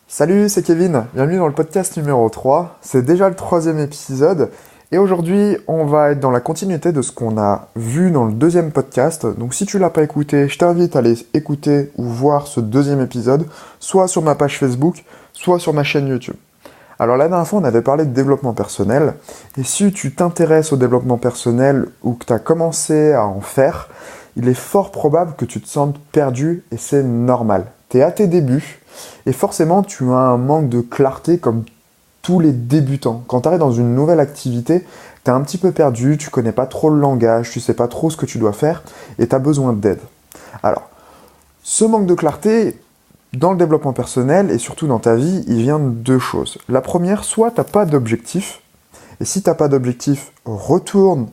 Salut, c'est Kevin, bienvenue dans le podcast numéro 3. C'est déjà le troisième épisode et aujourd'hui on va être dans la continuité de ce qu'on a vu dans le deuxième podcast. Donc si tu l'as pas écouté, je t'invite à aller écouter ou voir ce deuxième épisode, soit sur ma page Facebook, soit sur ma chaîne YouTube. Alors la dernière fois on avait parlé de développement personnel et si tu t'intéresses au développement personnel ou que tu as commencé à en faire, il est fort probable que tu te sentes perdu et c'est normal. Tu es à tes débuts. Et forcément, tu as un manque de clarté comme tous les débutants. Quand tu arrives dans une nouvelle activité, tu es un petit peu perdu, tu connais pas trop le langage, tu sais pas trop ce que tu dois faire et tu as besoin d'aide. Alors, ce manque de clarté dans le développement personnel et surtout dans ta vie, il vient de deux choses. La première, soit tu n'as pas d'objectif, et si tu n'as pas d'objectif, retourne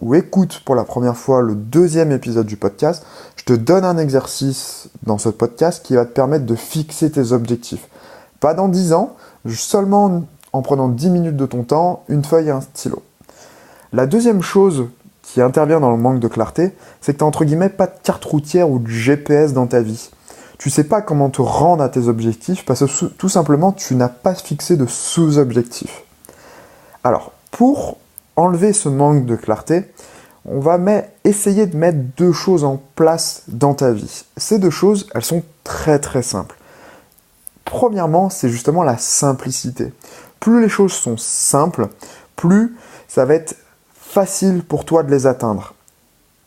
ou écoute pour la première fois le deuxième épisode du podcast, je te donne un exercice dans ce podcast qui va te permettre de fixer tes objectifs. Pas dans 10 ans, seulement en prenant 10 minutes de ton temps, une feuille et un stylo. La deuxième chose qui intervient dans le manque de clarté, c'est que tu n'as entre guillemets pas de carte routière ou de GPS dans ta vie. Tu sais pas comment te rendre à tes objectifs parce que tout simplement tu n'as pas fixé de sous-objectifs. Alors, pour enlever ce manque de clarté, on va essayer de mettre deux choses en place dans ta vie. Ces deux choses, elles sont très très simples. Premièrement, c'est justement la simplicité. Plus les choses sont simples, plus ça va être facile pour toi de les atteindre.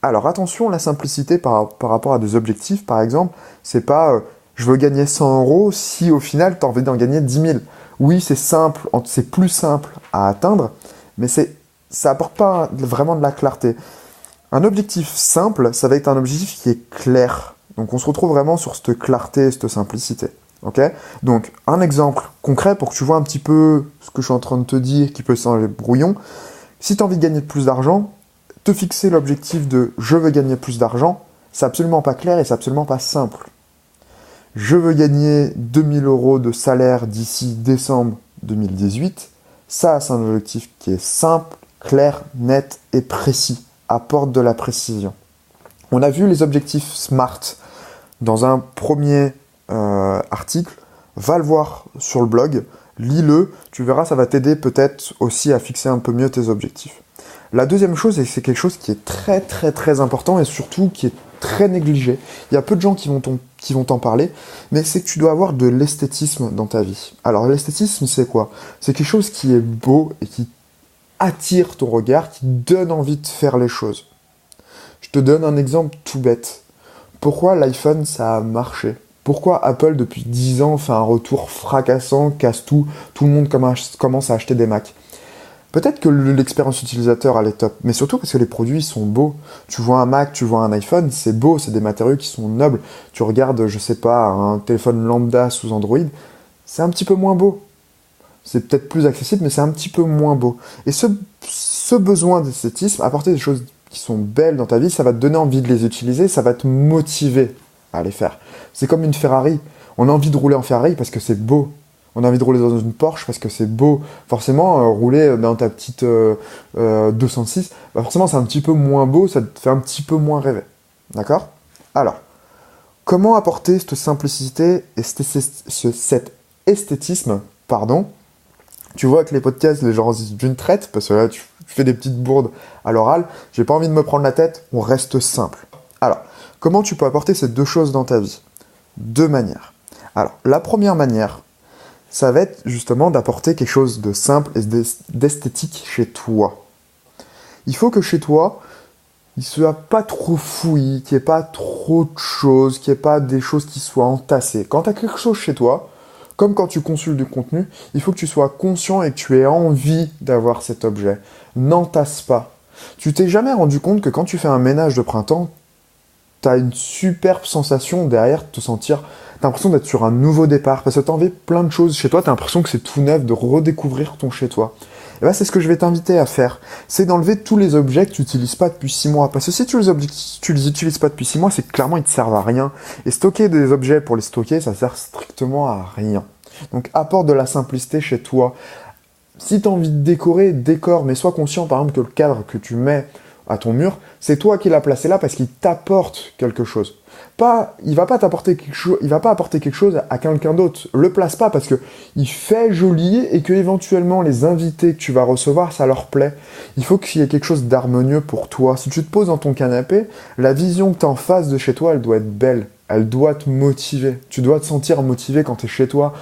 Alors attention, la simplicité par rapport à des objectifs, par exemple, c'est pas je veux gagner 100 € si au final tu as envie d'en gagner 10 000. Oui, c'est simple, c'est plus simple à atteindre, mais ça apporte pas vraiment de la clarté. Un objectif simple, ça va être un objectif qui est clair. Donc on se retrouve vraiment sur cette clarté, cette simplicité. Okay ? Donc un exemple concret pour que tu vois un petit peu ce que je suis en train de te dire qui peut sembler brouillon. Si tu as envie de gagner plus d'argent, te fixer l'objectif de je veux gagner plus d'argent, c'est absolument pas clair et c'est absolument pas simple. Je veux gagner 2000 € de salaire d'ici décembre 2018. Ça, c'est un objectif qui est simple, clair, net et précis. Apporte de la précision. On a vu les objectifs SMART dans un premier article. Va le voir sur le blog, lis-le, tu verras, ça va t'aider peut-être aussi à fixer un peu mieux tes objectifs. La deuxième chose, et c'est quelque chose qui est très très très important et surtout qui est très négligé, il y a peu de gens qui vont t'en parler, mais c'est que tu dois avoir de l'esthétisme dans ta vie. Alors l'esthétisme, c'est quoi ? C'est quelque chose qui est beau et qui attire ton regard, qui donne envie de faire les choses. Je te donne un exemple tout bête. Pourquoi l'iPhone, ça a marché ? Pourquoi Apple, depuis 10 ans, fait un retour fracassant, casse tout, tout le monde commence à acheter des Macs ? Peut-être que l'expérience utilisateur, elle est top, mais surtout parce que les produits sont beaux. Tu vois un Mac, tu vois un iPhone, c'est beau, c'est des matériaux qui sont nobles. Tu regardes, je sais pas, un téléphone lambda sous Android, c'est un petit peu moins beau. C'est peut-être plus accessible, mais c'est un petit peu moins beau. Et ce besoin d'esthétisme, apporter des choses qui sont belles dans ta vie, ça va te donner envie de les utiliser, ça va te motiver à les faire. C'est comme une Ferrari. On a envie de rouler en Ferrari parce que c'est beau. On a envie de rouler dans une Porsche parce que c'est beau. Forcément, rouler dans ta petite 206, bah forcément c'est un petit peu moins beau, ça te fait un petit peu moins rêver. D'accord ? Alors, comment apporter cette simplicité et cet esthétisme, tu vois que les podcasts, les gens disent d'une traite, parce que là, tu fais des petites bourdes à l'oral. J'ai pas envie de me prendre la tête, on reste simple. Alors, comment tu peux apporter ces deux choses dans ta vie ? Deux manières. Alors, la première manière, ça va être justement d'apporter quelque chose de simple et d'esthétique chez toi. Il faut que chez toi, il ne soit pas trop fouillis, qu'il n'y ait pas trop de choses, qu'il n'y ait pas des choses qui soient entassées. Quand tu as quelque chose chez toi, comme quand tu consultes du contenu, il faut que tu sois conscient et que tu aies envie d'avoir cet objet. N'entasse pas. Tu t'es jamais rendu compte que quand tu fais un ménage de printemps, tu as une superbe sensation derrière de te sentir... Tu as l'impression d'être sur un nouveau départ, parce que tu as envie plein de choses chez toi, tu as l'impression que c'est tout neuf, de redécouvrir ton chez toi. Et bien c'est ce que je vais t'inviter à faire. C'est d'enlever tous les objets que tu n'utilises pas depuis 6 mois. Parce que si tu les utilises pas depuis 6 mois, c'est que clairement ils ne te servent à rien. Et stocker des objets pour les stocker, ça sert strictement à rien. Donc apporte de la simplicité chez toi. Si tu as envie de décorer, décore, mais sois conscient par exemple que le cadre que tu mets à ton mur, c'est toi qui l'as placé là parce qu'il t'apporte quelque chose. Il va pas apporter quelque chose à quelqu'un d'autre. Le place pas parce que il fait joli et que éventuellement les invités que tu vas recevoir, ça leur plaît. Il faut qu'il y ait quelque chose d'harmonieux pour toi. Si tu te poses dans ton canapé, la vision que tu as en face de chez toi, elle doit être belle. Elle doit te motiver. Tu dois te sentir motivé quand tu es chez toi.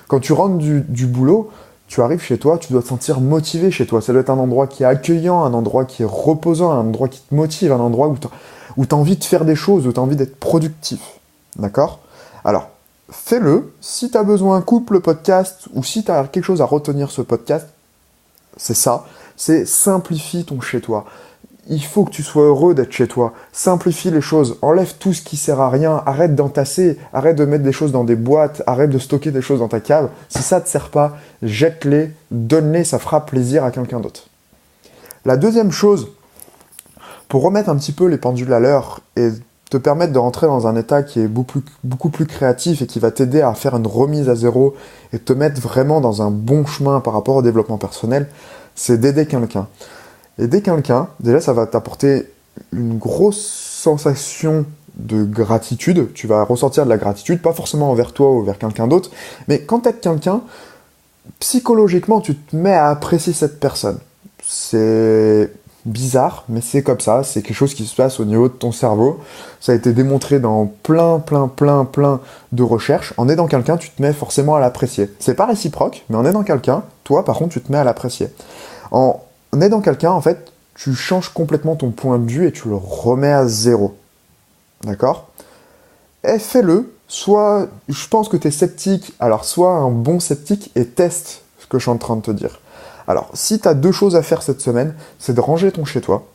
Quand tu rentres du boulot, tu arrives chez toi, tu dois te sentir motivé chez toi. Ça doit être un endroit qui est accueillant, un endroit qui est reposant, un endroit qui te motive, un endroit où tu as envie de faire des choses, où tu as envie d'être productif. D'accord ? Alors, fais-le. Si tu as besoin, coupe le podcast, ou si tu as quelque chose à retenir ce podcast, c'est ça. C'est simplifie ton chez-toi. Il faut que tu sois heureux d'être chez toi. Simplifie les choses. Enlève tout ce qui sert à rien. Arrête d'entasser. Arrête de mettre des choses dans des boîtes. Arrête de stocker des choses dans ta cave. Si ça ne te sert pas, jette-les, donne-les. Ça fera plaisir à quelqu'un d'autre. La deuxième chose, pour remettre un petit peu les pendules à l'heure et te permettre de rentrer dans un état qui est beaucoup plus créatif et qui va t'aider à faire une remise à zéro et te mettre vraiment dans un bon chemin par rapport au développement personnel, c'est d'aider quelqu'un. Aider quelqu'un, déjà, ça va t'apporter une grosse sensation de gratitude. Tu vas ressentir de la gratitude, pas forcément envers toi ou envers quelqu'un d'autre, mais quand tu aides quelqu'un, psychologiquement, tu te mets à apprécier cette personne. C'est bizarre, mais c'est comme ça. C'est quelque chose qui se passe au niveau de ton cerveau. Ça a été démontré dans plein de recherches. En aidant quelqu'un, tu te mets forcément à l'apprécier. C'est pas réciproque, mais en aidant quelqu'un, toi, par contre, tu te mets à l'apprécier. En aidant quelqu'un, en fait, tu changes complètement ton point de vue et tu le remets à zéro. D'accord ? Et fais-le. Soit, je pense que tu es sceptique, alors sois un bon sceptique et teste ce que je suis en train de te dire. Alors, si tu as 2 choses à faire cette semaine, c'est de ranger ton chez-toi,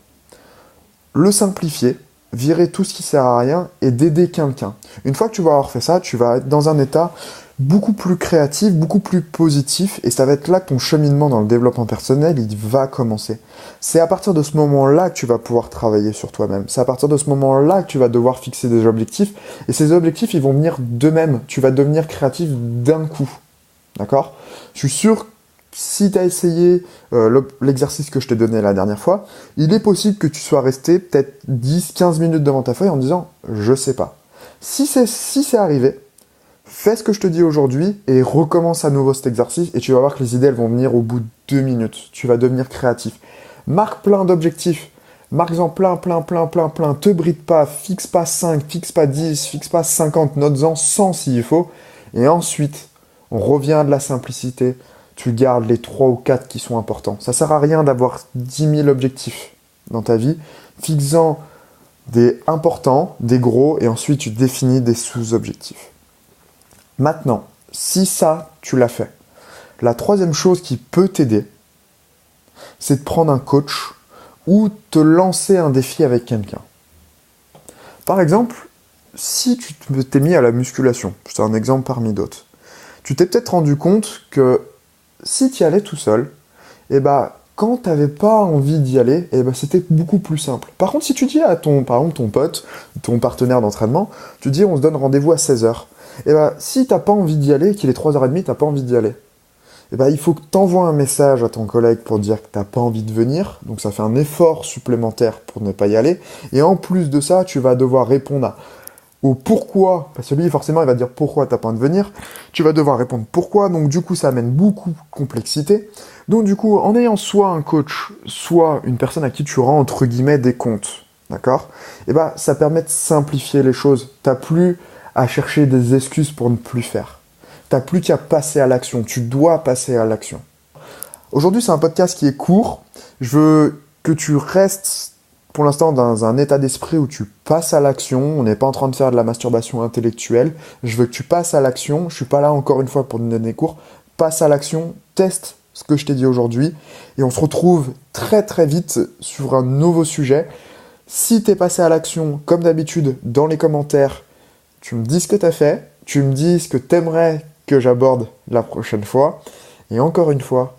le simplifier, virer tout ce qui sert à rien et d'aider quelqu'un. Une fois que tu vas avoir fait ça, tu vas être dans un état beaucoup plus créatif, beaucoup plus positif, et ça va être là que ton cheminement dans le développement personnel, il va commencer. C'est à partir de ce moment-là que tu vas pouvoir travailler sur toi-même. C'est à partir de ce moment-là que tu vas devoir fixer des objectifs, et ces objectifs, ils vont venir d'eux-mêmes. Tu vas devenir créatif d'un coup. D'accord ? Je suis sûr que si tu as essayé l'exercice que je t'ai donné la dernière fois, il est possible que tu sois resté peut-être 10-15 minutes devant ta feuille en disant « je sais pas ». Si c'est arrivé, fais ce que je te dis aujourd'hui et recommence à nouveau cet exercice et tu vas voir que les idées elles vont venir au bout de 2 minutes. Tu vas devenir créatif. Marque plein d'objectifs. Marque-en plein. Te bride pas. Fixe pas 5, fixe pas 10, fixe pas 50. Note-en 100 s'il faut. Et ensuite, on revient à de la simplicité. Tu gardes les 3 ou 4 qui sont importants. Ça sert à rien d'avoir 10 000 objectifs dans ta vie. Fixe-en des importants, des gros et ensuite tu définis des sous-objectifs. Maintenant, si ça, tu l'as fait, la troisième chose qui peut t'aider, c'est de prendre un coach ou te lancer un défi avec quelqu'un. Par exemple, si tu t'es mis à la musculation, c'est un exemple parmi d'autres, tu t'es peut-être rendu compte que si tu y allais tout seul, quand tu n'avais pas envie d'y aller, c'était beaucoup plus simple. Par contre, si tu dis à ton pote, ton partenaire d'entraînement, tu dis on se donne rendez-vous à 16h. Si tu n'as pas envie d'y aller, qu'il est 3h30, tu n'as pas envie d'y aller, il faut que tu envoies un message à ton collègue pour dire que tu n'as pas envie de venir. Donc ça fait un effort supplémentaire pour ne pas y aller. Et en plus de ça, tu vas devoir répondre au pourquoi, parce que lui forcément il va dire pourquoi t'as pas envie de venir, tu vas devoir répondre pourquoi, donc du coup ça amène beaucoup de complexité. Donc du coup, en ayant soit un coach, soit une personne à qui tu rends entre guillemets des comptes, d'accord ? Ça permet de simplifier les choses. T'as plus à chercher des excuses pour ne plus faire. T'as plus qu'à passer à l'action, tu dois passer à l'action. Aujourd'hui c'est un podcast qui est court, je veux que tu restes pour l'instant dans un état d'esprit où tu passes à l'action. On n'est pas en train de faire de la masturbation intellectuelle. Je veux que tu passes à l'action. Je suis pas là encore une fois pour te donner des cours. Passe à l'action, teste ce que je t'ai dit aujourd'hui et on se retrouve très très vite sur un nouveau sujet. Si tu es passé à l'action, comme d'habitude, dans les commentaires, tu me dis ce que tu as fait, tu me dis ce que tu aimerais que j'aborde la prochaine fois et encore une fois,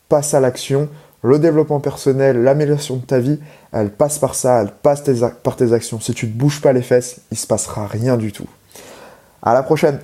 passe à l'action. Le développement personnel, l'amélioration de ta vie, elle passe par ça, elle passe par tes actions. Si tu ne te bouges pas les fesses, il ne se passera rien du tout. À la prochaine!